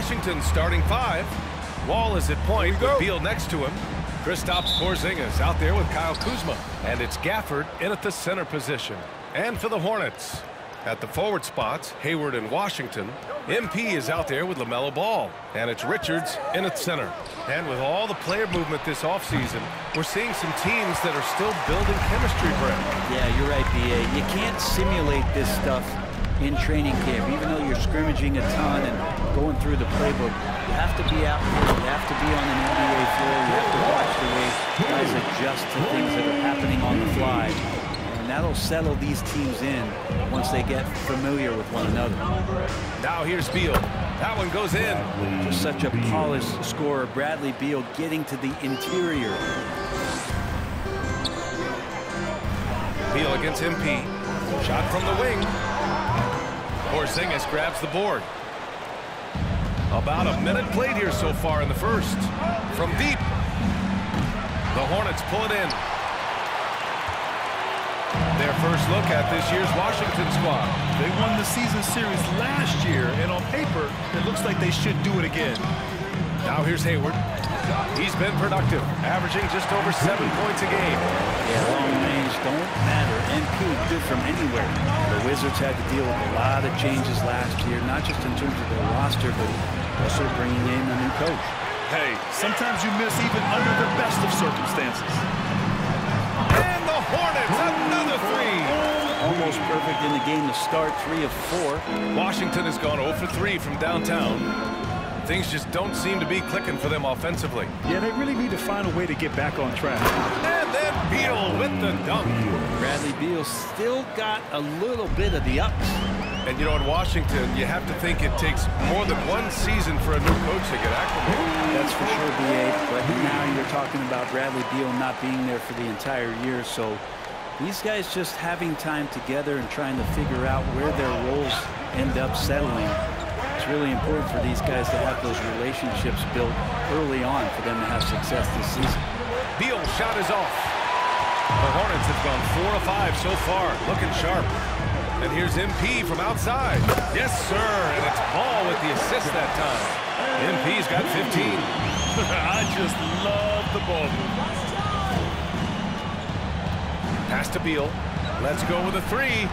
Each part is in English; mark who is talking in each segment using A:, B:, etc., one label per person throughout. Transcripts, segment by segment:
A: Washington's starting five. Wall is at point with Beal next to him. Kristaps Porzingis out there with Kyle Kuzma. And it's Gafford in at the center position. And for the Hornets, at the forward spots, Hayward and Washington. MP is out there with LaMelo Ball. And it's Richards in at center. And with all the player movement this offseason, we're seeing some teams that are still building chemistry, Brett.
B: Yeah, you're right, B.A. You can't simulate this stuff in training camp. Even though you're scrimmaging a ton and going through the playbook, you have to be out there. You have to be on an NBA floor. You have to watch the way guys adjust to things that are happening on the fly. And that'll settle these teams in once they get familiar with one another.
A: Now here's Beal. That one goes in.
B: Just such a polished scorer. Bradley Beal getting to the interior.
A: Beal against MP. Shot from the wing. Porzingis grabs the board. About a minute played here so far in the first. From deep. The Hornets pull it in. Their first look at this year's Washington squad.
C: They won the season series last year, and on paper, it looks like they should do it again.
A: Now here's Hayward. He's been productive, averaging just over 7 points a game.
B: Yeah, long range don't matter. MP good from anywhere. The Wizards had to deal with a lot of changes last year, not just in terms of their roster, but also bringing in a new coach.
C: Hey, sometimes you miss even under the best of circumstances.
A: And the Hornets, another three.
B: Almost perfect in the game to start, 3 of 4.
A: Washington has gone 0 for 3 from downtown. Things just don't seem to be clicking for them offensively.
C: Yeah, they really need to find a way to get back on track.
A: And then Beal with the dunk.
B: Bradley Beal still got a little bit of the ups.
A: And you know, in Washington, you have to think it takes more than one season for a new coach to get acclimated.
B: That's for sure, B.A. But now you're talking about Bradley Beal not being there for the entire year. So these guys just having time together and trying to figure out where their roles end up settling. It's really important for these guys to have those relationships built early on for them to have success this season.
A: Beal's shot is off. The Hornets have gone 4 of 5 so far, looking sharp. And here's MP from outside. Yes, sir, and it's Ball with the assist that time. MP's got 15.
C: I just love the ball.
A: Pass to Beal. Let's go with a 3.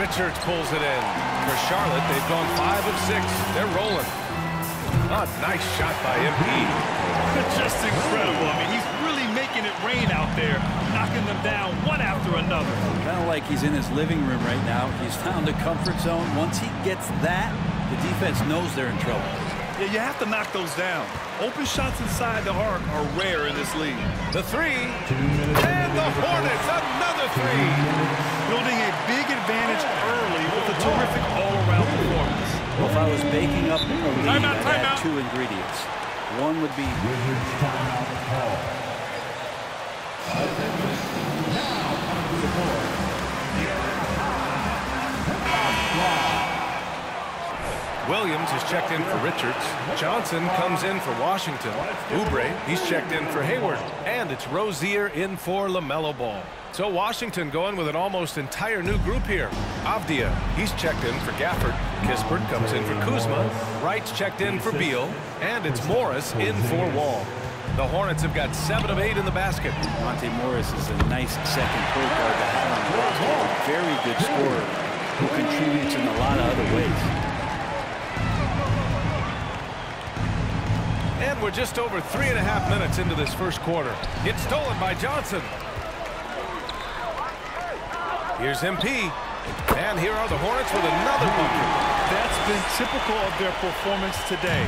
A: Richards pulls it in. For Charlotte, they've gone 5 of 6. They're rolling. Oh, nice shot by MP.
C: Just incredible. I mean, he's really making it rain out there, knocking them down one after another.
B: Kind of like he's in his living room right now. He's found a comfort zone. Once he gets that, the defense knows they're in trouble.
C: Yeah, you have to knock those down. Open shots inside the arc are rare in this league.
A: The 3. And the Hornets, another 3.
C: Building a big advantage early with a terrific all-around performance.
B: Well, if I was baking up a lead,
C: Timeout,
B: I'd add
C: timeout.
B: 2 ingredients. One would be
A: Williams is checked in for Richards. Johnson comes in for Washington. Oubre, he's checked in for Hayward. And it's Rozier in for LaMelo Ball. So Washington going with an almost entire new group here. Avdia, he's checked in for Gafford. Kispert comes in for Kuzma. Wright's checked in for Beal. And it's Morris in for Wall. The Hornets have got 7 of 8 in the basket.
B: Monte Morris is a nice second point guard to have on the roster. A very good scorer who contributes in a lot of other ways.
A: And we're just over 3.5 minutes into this first quarter. It's stolen by Johnson. Here's MP. And here are the Hornets with another bucket.
C: That's been typical of their performance today.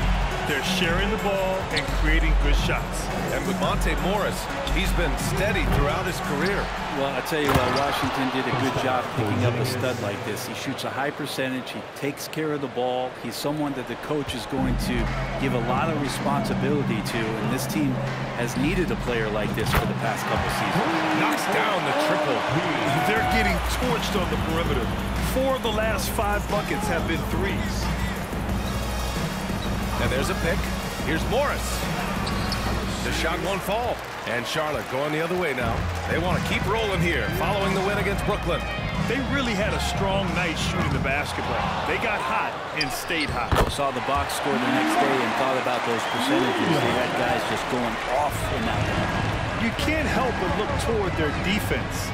C: They're sharing the ball and creating good shots.
A: And with Monte Morris, he's been steady throughout his career.
B: Well, I tell you what, Washington did a good job picking up a stud like this. He shoots a high percentage. He takes care of the ball. He's someone that the coach is going to give a lot of responsibility to. And this team has needed a player like this for the past couple seasons.
A: Knocks down the triple.
C: They're getting torched on the perimeter. 4 of the last 5 buckets have been threes.
A: And there's a pick. Here's Morris. The shot won't fall. And Charlotte going the other way now. They want to keep rolling here, following the win against Brooklyn.
C: They really had a strong night shooting the basketball. They got hot and stayed hot.
B: Saw the box score the next day and thought about those percentages. They had guys just going off in that one.
C: You can't help but look toward their defense.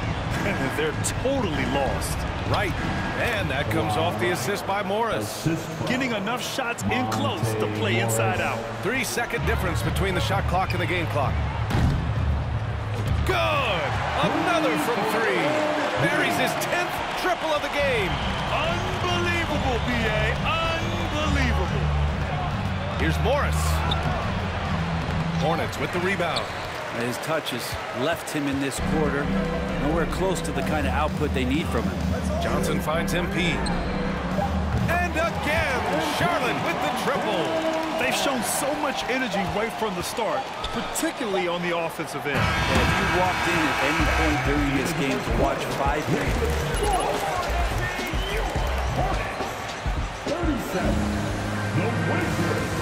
C: They're totally lost.
A: Right, and that comes off the assist by Morris.
C: Getting enough shots in close to play inside out.
A: 3-second difference between the shot clock and the game clock. Good! Another from three. Buries his 10th triple of the game.
C: Unbelievable, BA. Unbelievable.
A: Here's Morris. Hornets with the rebound.
B: His touches left him in this quarter. Nowhere close to the kind of output they need from him.
A: Johnson finds MP. And again, Charlotte with the triple.
C: They've shown so much energy right from the start, particularly on the offensive end.
B: And if you walked in at any point during this game to watch 5 minutes.
D: 37. The Wizards.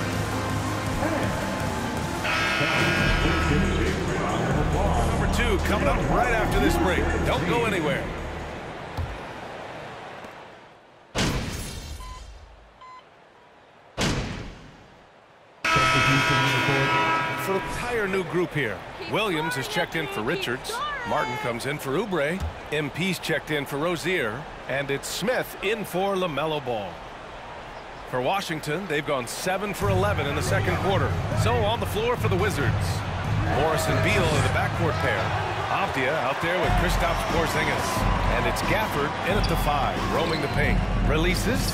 A: Number 2 coming up right after this break. Don't go anywhere. For the entire new group here, Williams is checked in for Richards. Martin comes in for Oubre. MP's checked in for Rozier. And it's Smith in for LaMelo Ball. For Washington, they've gone 7 for 11 in the second quarter. So on the floor for the Wizards, Morris and Beal are the backcourt pair. Avdia out there with Kristaps Porzingis. And it's Gafford in at the 5, roaming the paint. Releases.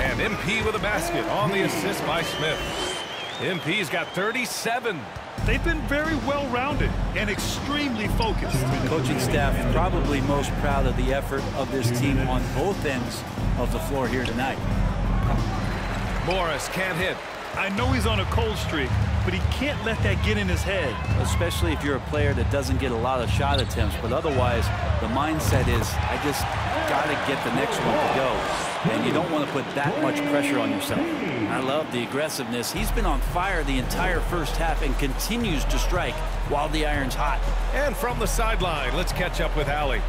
A: And MP with a basket on the assist by Smith. MP's got 37.
C: They've been very well-rounded and extremely focused.
B: Coaching staff probably most proud of the effort of this team on both ends of the floor here tonight.
A: Morris can't hit.
C: I know he's on a cold streak, but he can't let that get in his head.
B: Especially if you're a player that doesn't get a lot of shot attempts, but otherwise the mindset is, I just got to get the next one to go. And you don't want to put that much pressure on yourself. I love the aggressiveness. He's been on fire the entire first half and continues to strike while the iron's hot.
A: And from the sideline, let's catch up with Allie.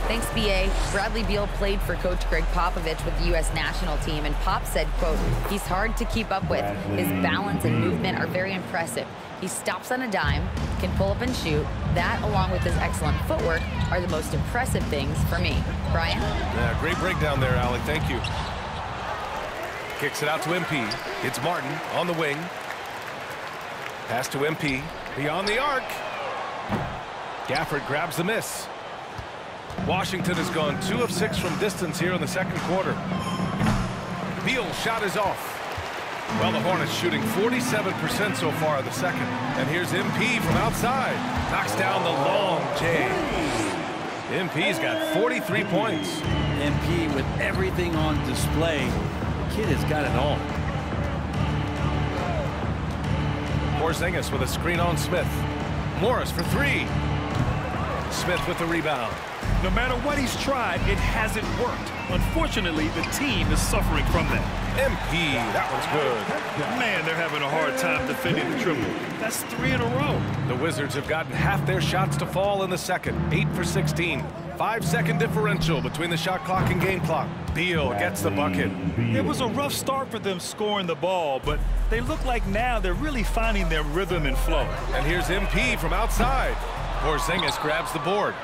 E: Thanks, B.A. Bradley Beal played for Coach Greg Popovich with the U.S. national team, and Pop said, quote, he's hard to keep up with. His balance and movement are very impressive. He stops on a dime, can pull up and shoot. That, along with his excellent footwork, are the most impressive things for me. Brian?
A: Yeah, great breakdown there, Allie. Thank you. Kicks it out to MP. It's Martin on the wing. Pass to MP. Beyond the arc. Gafford grabs the miss. Washington has gone 2 of 6 from distance here in the second quarter. Beal's shot is off. Well, the Hornets shooting 47% so far in the second. And here's MP from outside. Knocks down the long J. MP's got 43 points.
B: MP with everything on display. The kid has got it all.
A: Porzingis with a screen on Smith. Morris for 3. Smith with the rebound.
C: No matter what he's tried, it hasn't worked. Unfortunately, the team is suffering from that.
A: MP, that one's good.
C: Man, they're having a hard time defending the triple. That's 3 in a row.
A: The Wizards have gotten half their shots to fall in the second. 8 for 16. 5-second differential between the shot clock and game clock. Beal gets the bucket.
C: It was a rough start for them scoring the ball, but they look like now they're really finding their rhythm and flow.
A: And here's MP from outside. Porzingis grabs the board.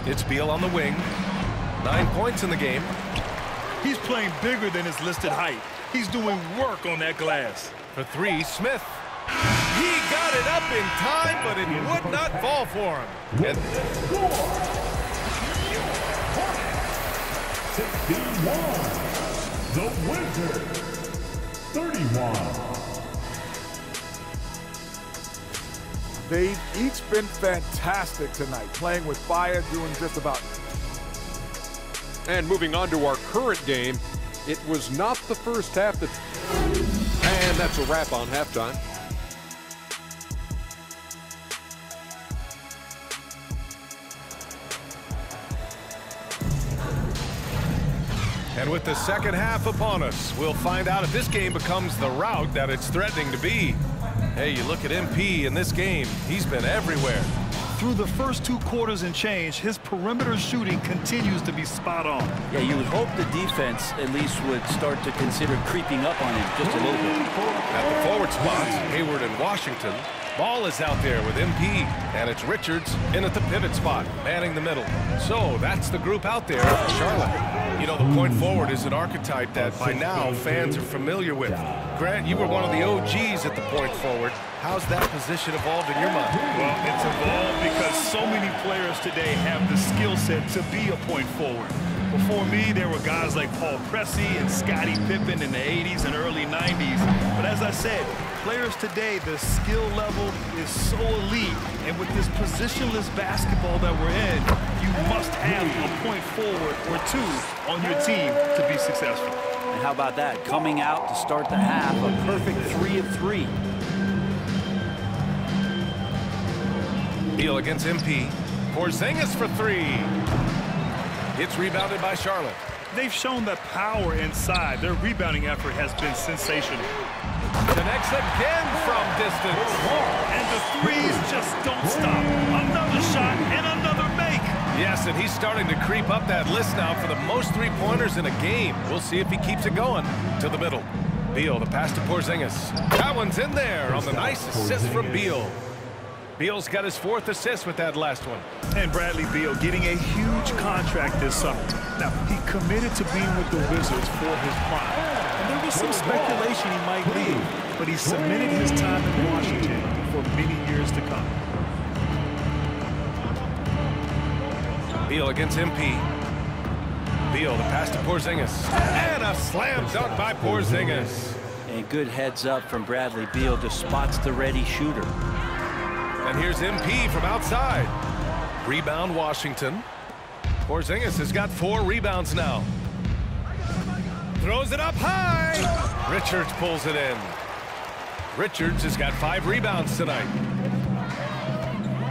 A: It's Beal on the wing. 9 points in the game.
C: He's playing bigger than his listed height. He's doing work on that glass.
A: For 3, Smith. He got it up in time, but it would not fall for him. And
D: 61. The Wizards. 31.
F: They've each been fantastic tonight, playing with fire, doing just about.
G: And moving on to our current game, it was not the first half that. And that's a wrap on halftime.
A: And with the second half upon us, we'll find out if this game becomes the rout that it's threatening to be. Hey, you look at MP in this game, he's been everywhere.
C: through the first 2 quarters and change, his perimeter shooting continues to be spot on.
B: Yeah, you would hope the defense at least would start to consider creeping up on him just a little bit.
A: At the forward spots, Hayward and Washington. Ball is out there with MP, and it's Richards in at the pivot spot, manning the middle. So that's the group out there for Charlotte. You know, the point forward is an archetype that by now fans are familiar with. Grant, you were one of the OGs at the point forward. How's that position evolved in your mind?
C: Well, it's evolved because so many players today have the skill set to be a point forward. Before me, there were guys like Paul Pressey and Scottie Pippen in the 80s and early 90s. But as I said, players today, the skill level is so elite. And with this positionless basketball that we're in, you must have a point forward or 2 on your team to be successful.
B: And how about that? Coming out to start the half, a perfect 3 of 3.
A: Beal against MP. Porzingis for 3. It's rebounded by Charlotte.
C: They've shown that power inside. Their rebounding effort has been sensational.
A: Connects again from distance.
C: And the threes just don't stop. Another shot and another make.
A: Yes, and he's starting to creep up that list now for the most 3-pointers in a game. We'll see if he keeps it going. To the middle. Beal, the pass to Porzingis. That one's in there on the nice assist from Beal. Beal's got his 4th assist with that last one.
C: And Bradley Beal getting a huge contract this summer. Now, he committed to being with the Wizards for his prime. And there was some speculation he might leave, but he cemented his time in Washington for many years to come.
A: Beal against MP. Beal, the pass to Porzingis. And a slam dunk by Porzingis.
B: A good heads up from Bradley Beal, just spots the ready shooter.
A: And here's MP from outside. Rebound Washington. Porzingis has got 4 rebounds now. Throws it up high. Richards pulls it in. Richards has got 5 rebounds tonight.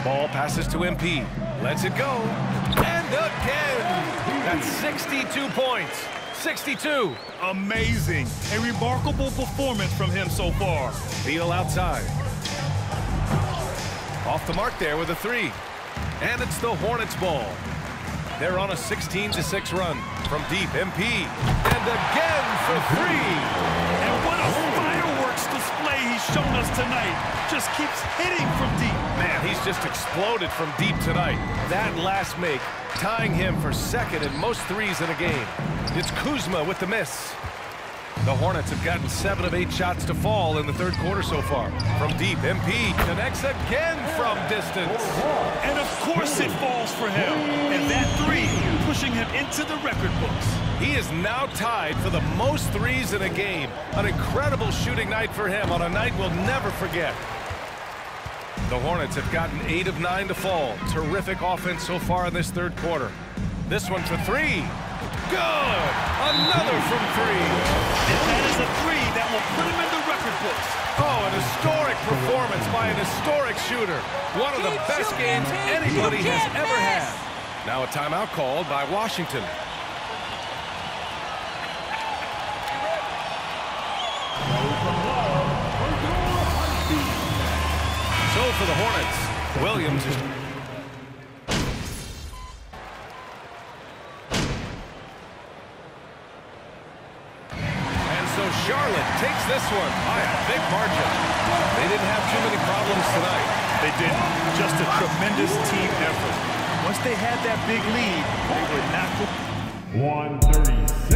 A: Ball passes to MP. Lets it go. And again. That's 62 points. 62.
C: Amazing. A remarkable performance from him so far.
A: Beal outside. Off the mark there with a 3. And it's the Hornets ball. They're on a 16-6 run from deep. MP. And again for 3.
C: And what a fireworks display he's shown us tonight. Just keeps hitting from deep.
A: Man, he's just exploded from deep tonight. That last make, tying him for 2nd in most 3s in a game. It's Kuzma with the miss. The Hornets have gotten 7 of 8 shots to fall in the 3rd quarter so far. From deep, MP connects again from distance.
C: And of course it falls for him. And that 3 pushing him into the record books.
A: He is now tied for the most 3s in a game. An incredible shooting night for him on a night we'll never forget. The Hornets have gotten 8 of 9 to fall. Terrific offense so far in this 3rd quarter. This one for 3. Good! Another from 3.
C: And that is a 3 that will put him in the record books.
A: Oh, an historic performance by an historic shooter. One of the best games anybody has ever had. Now a timeout called by Washington. So for the Hornets, Williams is... Charlotte takes this one by a big margin. They didn't have too many problems tonight.
C: They didn't. Just a tremendous team effort. Once they had that big lead, they were not...
D: 1:36